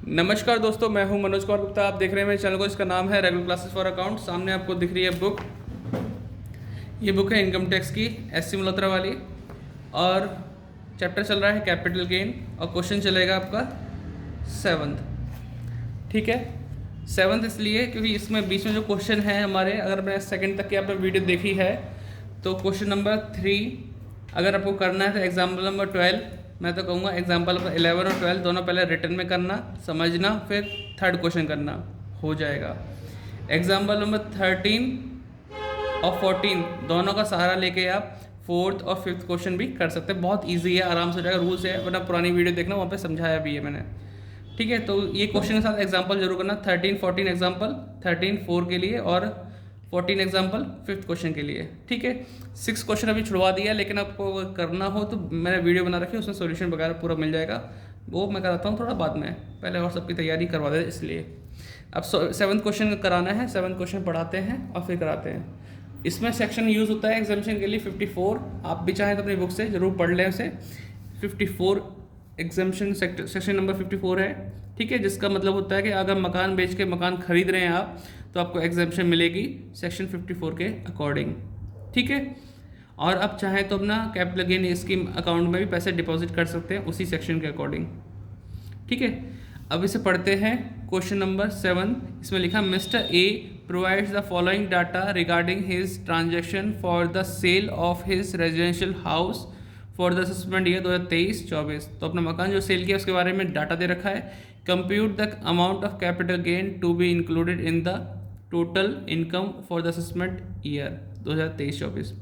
नमस्कार दोस्तों, मैं हूं मनोज कुमार गुप्ता। आप देख रहे हैं मेरे चैनल को, इसका नाम है रेगुलर क्लासेस फॉर अकाउंट। सामने आपको दिख रही है बुक। ये बुक है इनकम टैक्स की, एससी मल्होत्रा वाली, और चैप्टर चल रहा है कैपिटल गेन, और क्वेश्चन चलेगा आपका 7th। ठीक है, 7th इसलिए क्योंकि इसमें बीच में जो क्वेश्चन है हमारे, अगर मैं सेकंड तक की आपने वीडियो देखी है तो क्वेश्चन नंबर 3 अगर आपको करना है तो एग्जाम्पल नंबर 12, मैं तो कहूँगा एग्जाम्पल नंबर 11 और 12 दोनों पहले रिटर्न में करना, समझना, फिर थर्ड क्वेश्चन करना, हो जाएगा। एग्जाम्पल नंबर 13 और 14 दोनों का सहारा लेके आप 4th और 5th क्वेश्चन भी कर सकते हैं। बहुत इजी है, आराम से हो जाएगा। रूल्स है, वरना पुरानी वीडियो देखना, वहाँ पे समझाया भी है मैंने। ठीक है, तो ये क्वेश्चन के साथ एग्जाम्पल जरूर करना। 13 14 एग्जाम्पल, 13 4 के लिए और 14 एग्जाम्पल 5th क्वेश्चन के लिए। ठीक है, 6 क्वेश्चन अभी छुड़वा दिया, लेकिन आपको अगर करना हो तो मैंने वीडियो बना रखी है, उसमें सॉल्यूशन वगैरह पूरा मिल जाएगा। वो मैं कराता हूँ थोड़ा बाद में, पहले और सबकी तैयारी करवा दे, इसलिए अब 7th क्वेश्चन कराना है। 7th क्वेश्चन पढ़ाते हैं और फिर कराते हैं। इसमें सेक्शन यूज़ होता है एग्जामिशन के लिए 54। आप भी चाहें तो अपनी बुक से ज़रूर पढ़ लें उसे। 54 एग्जामिशन सेक्शन नंबर 54 है। ठीक है, जिसका मतलब होता है कि अगर मकान बेच के मकान खरीद रहे हैं आप, तो आपको एग्जामिशन मिलेगी सेक्शन 54 के अकॉर्डिंग। ठीक है, और आप चाहें तो अपना कैपिटल गेन स्कीम अकाउंट में भी पैसे डिपॉजिट कर सकते हैं उसी सेक्शन के अकॉर्डिंग। ठीक है, अब इसे पढ़ते हैं। क्वेश्चन नंबर 7, इसमें लिखा mister A provides the following data regarding his transaction for the sale of his residential house for the assessment year 2023-24। तो अपना मकान जो सेल किया उसके बारे में डाटा दे रखा है। Compute the amount of capital gain to be included in the total income for the assessment year 2023-24।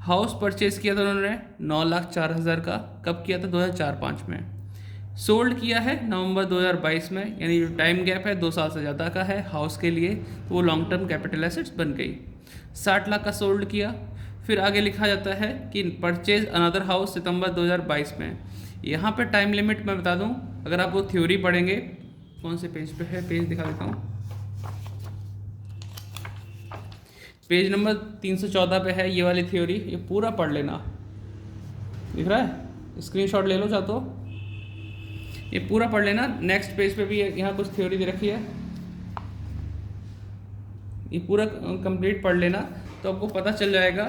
House purchase किया था उन्होंने 9,04,000 का। कब किया था? 2004-05 में। सोल्ड किया है नवंबर 2022 में, यानी जो टाइम गैप है 2 साल से ज़्यादा का है हाउस के लिए, तो वो लॉन्ग टर्म कैपिटल एसेट्स बन गई। 60 लाख का सोल्ड किया। फिर आगे लिखा जाता है कि परचेज अनदर हाउस सितंबर 2022 में। यहाँ पे टाइम लिमिट मैं बता दूँ, अगर आप वो थ्योरी पढ़ेंगे, कौन से पेज पे है, पेज दिखा देता हूँ, पेज नंबर 314 पे है ये वाली थ्योरी। ये पूरा पढ़ लेना, दिख रहा है, स्क्रीनशॉट ले लो चाहो तो, ये पूरा पढ़ लेना। नेक्स्ट पेज पे भी यहाँ कुछ थ्योरी दे रखी है, ये पूरा कंप्लीट पढ़ लेना, तो आपको पता चल जाएगा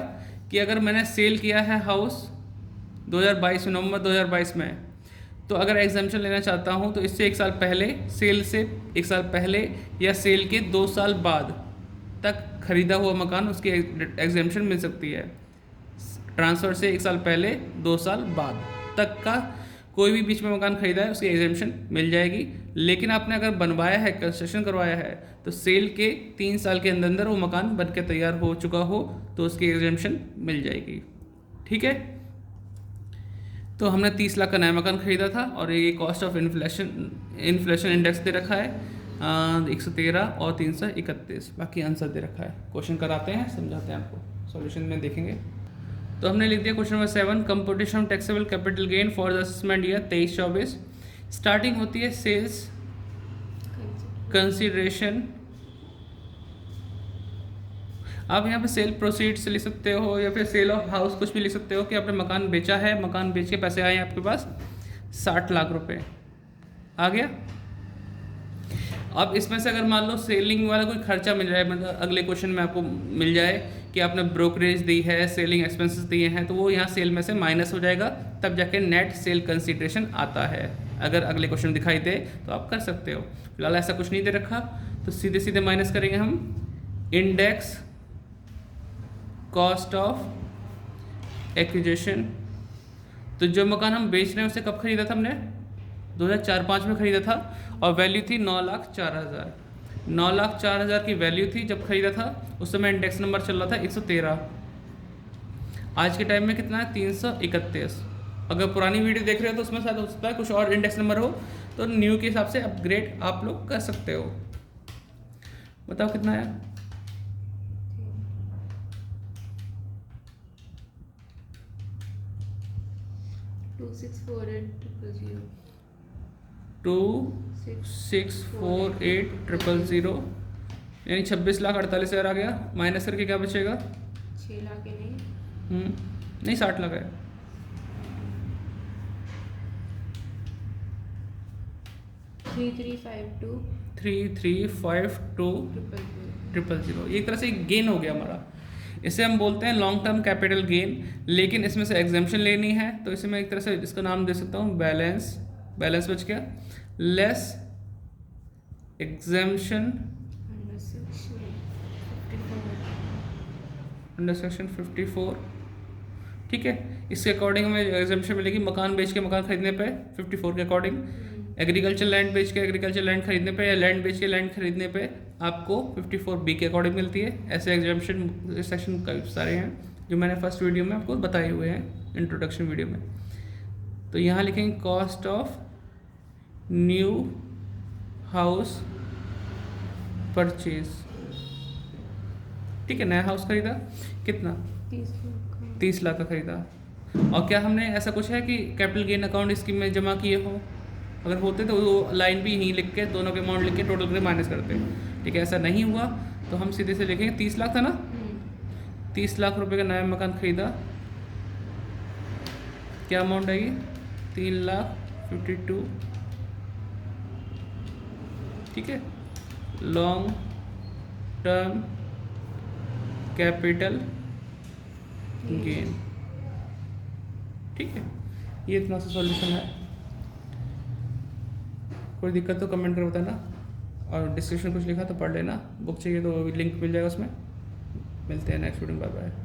कि अगर मैंने सेल किया है हाउस 2022 में, नवंबर 2022 में, तो अगर एग्जाम्पशन लेना चाहता हूँ तो इससे 1 साल पहले, सेल से 1 साल पहले या सेल के 2 साल बाद तक खरीदा हुआ मकान, उसकी एग्जाम्पशन मिल सकती है। ट्रांसफ़र से 1 साल पहले 2 साल बाद तक का कोई भी बीच में मकान खरीदा है उसकी एग्जाम्पशन मिल जाएगी। लेकिन आपने अगर बनवाया है, कंस्ट्रक्शन करवाया है, तो सेल के 3 साल के अंदर अंदर वो मकान बन के तैयार हो चुका हो तो उसकी एग्जाम्पशन मिल जाएगी। ठीक है, तो हमने 30 लाख का नया मकान खरीदा था, और ये कॉस्ट ऑफ इन्फ्लेशन इंडेक्स दे रखा है 113 और 331। बाकी आंसर दे रखा है। क्वेश्चन कराते हैं, समझाते हैं आपको, सॉल्यूशन में देखेंगे। तो हमने लिख दिया question number 7, computation taxable capital gain for the assessment year 23-24। Starting होती है सेल्स कंसीडरेशन। आप यहाँ पे सेल प्रोसीड्स लिख सकते हो, या फिर सेल ऑफ हाउस कुछ भी लिख सकते हो कि आपने मकान बेचा है, मकान बेच के पैसे आए हैं आपके पास 60 लाख रुपए आ गया। अब इसमें से अगर मान लो सेलिंग वाला कोई खर्चा मिल जाए, मतलब अगले क्वेश्चन में आपको मिल जाए कि आपने ब्रोकरेज दी है, सेलिंग एक्सपेंसेस दिए हैं, तो वो यहाँ सेल में से माइनस हो जाएगा, तब जाके नेट सेल कंसीडरेशन आता है। अगर अगले क्वेश्चन दिखाई दे तो आप कर सकते हो। फिलहाल ऐसा कुछ नहीं दे रखा, तो सीधे सीधे माइनस करेंगे हम। इंडेक्स कॉस्ट ऑफ एक्विजिशन, तो जो मकान हम बेच रहे हैं उसे कब खरीदा था हमने? 2004-05 में खरीदा था, और वैल्यू थी 9,04,000। 9,04,000 की वैल्यू थी जब खरीदा था। उस समय इंडेक्स नंबर चल रहा था 113। आज के टाइम में कितना है? 331। अगर पुरानी वीडियो देख रहे हो तो उसमें शायद हो सकता है कुछ और इंडेक्स नंबर हो, तो न्यू के हिसाब से अपग्रेड आप लोग कर सकते हो। बताओ कितना है? 2648,000, यानी 26,48,000 आ गया। माइनस करके क्या बचेगा? 6 लाख नहीं, नहीं 60 लाख है। 3352 3352 000 000, एक तरह से गेन हो गया हमारा। इसे हम बोलते हैं लॉन्ग टर्म कैपिटल गेन, लेकिन इसमें से एग्जाम्पशन लेनी है तो इसे मैं एक तरह से इसका नाम दे सकता हूँ बैलेंस बच गया लेस एग्जाम्पशन अंडर सेक्शन 54। ठीक है, इसके अकॉर्डिंग हमें एग्जाम्पशन मिलेगी मकान बेच के मकान खरीदने पे 54 के अकॉर्डिंग, एग्रीकल्चर लैंड बेच के एग्रीकल्चर लैंड खरीदने पे या लैंड बेच के लैंड खरीदने पे आपको 54B के अकॉर्डिंग मिलती है। ऐसे एग्जाम्पशन सेक्शन कई सारे हैं जो मैंने फर्स्ट वीडियो में आपको बताए हुए हैं इंट्रोडक्शन वीडियो में। तो यहाँ लिखेंगे cost of new house purchase. ठीक है, नया हाउस खरीदा कितना 30 लाख का खरीदा। और क्या हमने ऐसा कुछ है कि कैपिटल गेन अकाउंट स्कीम में जमा किए हो? अगर होते तो वो लाइन भी यहीं लिख के दोनों के अमाउंट लिख के टोटल करके माइनस करते। ठीक है, ऐसा नहीं हुआ तो हम सीधे से लिखेंगे 30 लाख था ना, 30 लाख रुपए का नया मकान खरीदा, क्या अमाउंट आएगी 3,52,000। ठीक है, लॉन्ग टर्म कैपिटल गेन। ठीक है, ये इतना सा सॉल्यूशन है। कोई दिक्कत तो कमेंट कर बताना, और डिस्क्रिप्शन कुछ लिखा तो पढ़ लेना। बुक चाहिए तो लिंक मिल जाएगा उसमें। मिलते हैं नेक्स्ट वीडियो में, बाय बाय।